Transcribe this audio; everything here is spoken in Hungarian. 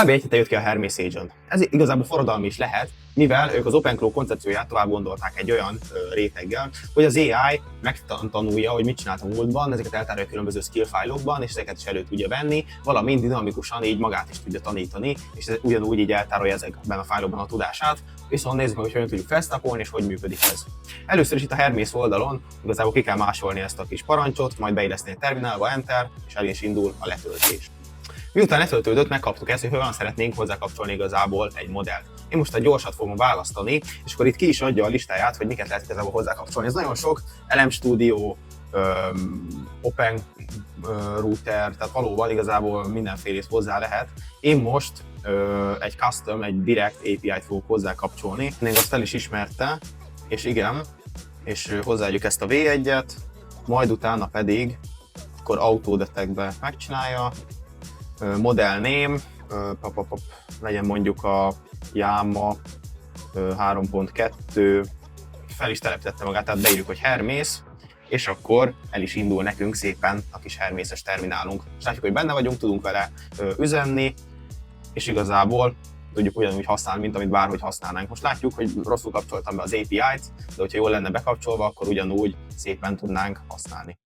Kb. Egy hete jött ki a Hermes Agent. Ez igazából forradalmi is lehet, mivel ők az OpenClaw koncepcióját tovább gondolták egy olyan réteggel, hogy az AI megtanulja, hogy mit csinált a múltban, ezeket eltárolja különböző skill fájlokban, és ezeket is elő tudja venni, valamint dinamikusan így magát is tudja tanítani, és ez ugyanúgy így eltárolja ezekben a fájlokban a tudását, viszont nézzük meg, hogy hogyan tudjuk felsztakolni, és hogy működik ez. Először is itt a Hermes oldalon igazából ki kell másolni ezt a kis parancsot, majd beilleszteni a terminálba, Enter, és el is indul a letöltés. Miután letöltődött, megkaptuk ezt, hogy hogyan szeretnénk hozzákapcsolni igazából egy modellt. Én most egy gyorsat fogom választani, és akkor itt ki is adja a listáját, hogy miket lehet igazából hozzákapcsolni. Ez nagyon sok, LM Studio, Open Router, tehát valóban igazából mindenfélét hozzá lehet. Én most egy custom, egy direct API-t fogok hozzákapcsolni. Még azt el is ismerte, és igen, és hozzáadjuk ezt a V1-et, majd utána pedig akkor Autodetect-be megcsinálja, model name, legyen mondjuk a Yama 3.2, fel is telepítette magát, tehát beírjuk, hogy Hermes, és akkor el is indul nekünk szépen a kis Herméses terminálunk. És látjuk, hogy benne vagyunk, tudunk vele üzenni, és igazából tudjuk ugyanúgy használni, mint amit bárhogy használnánk. Most látjuk, hogy rosszul kapcsoltam be az API-t, de hogyha jól lenne bekapcsolva, akkor ugyanúgy szépen tudnánk használni.